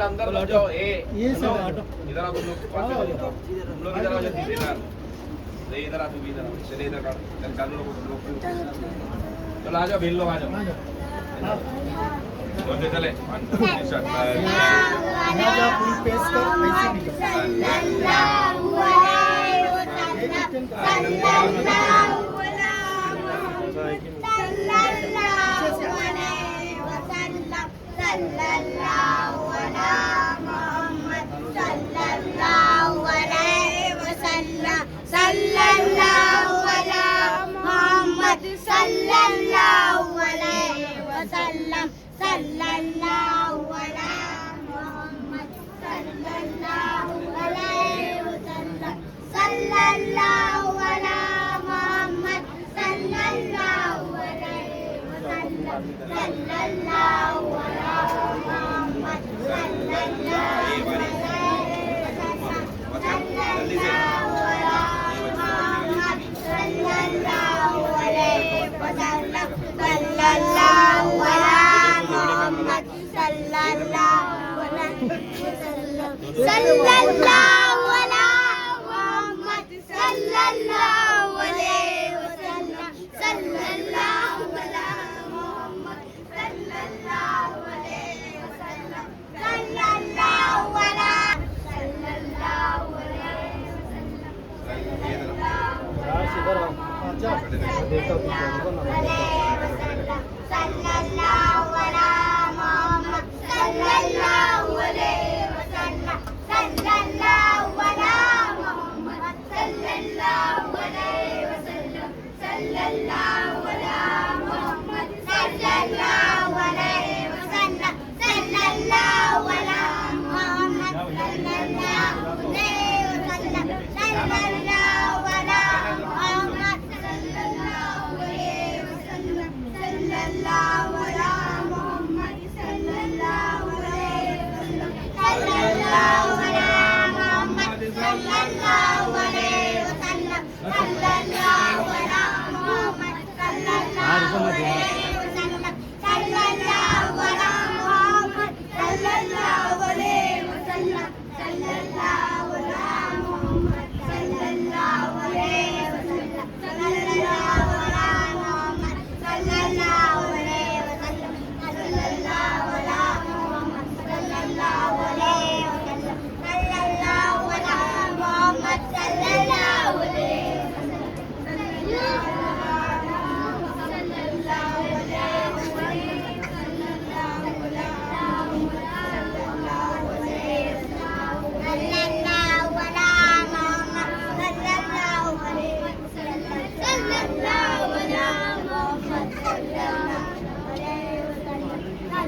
अंदर लग जाओ। ये इधर आओ तुम लोग, तुम लोग इधर आओ जल्दी इधर इधर आ, तू भी इधर आ, चले इधर का चल लोग चलो आ जाओ, भेज लो, आ जाओ बोलते चले पूरी पेश कर, sallallahu ala Muhammad sallallahu alaihi wasallam sallallahu ala Muhammad sallallahu alaihi wasallam sallallahu ala Muhammad sallallahu alaihi wasallam sallallahu ala Muhammad sallallahu alaihi wasallam sallallahu ala Muhammad sallallahu alaihi wasallam sallallahu ala sallallahu alaihi sallallahu ala Muhammad sallallahu alaihi wasallam sallallahu ala Muhammad sallallahu alaihi wasallam sallallahu ala Muhammad sallallahu alaihi wasallam sallallahu ala Muhammad sallallahu alaihi wasallam sallallahu ala Muhammad sallallahu alaihi wasallam sallallahu ala Muhammad sallallahu alaihi wasallam sallallahu ala Muhammad sallallahu alaihi wasallam sallallahu ala Muhammad sallallahu alaihi wasallam sallallahu ala Muhammad sallallahu alaihi wasallam sallallahu ala Muhammad sallallahu alaihi wasallam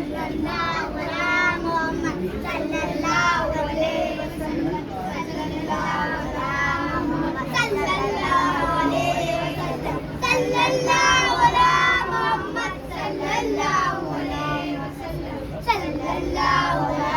sallallahu ala Muhammad sallallahu alaihi wasallam sallallahu ala Muhammad sallallahu alaihi wasallam sallallahu ala Muhammad sallallahu alaihi sallallahu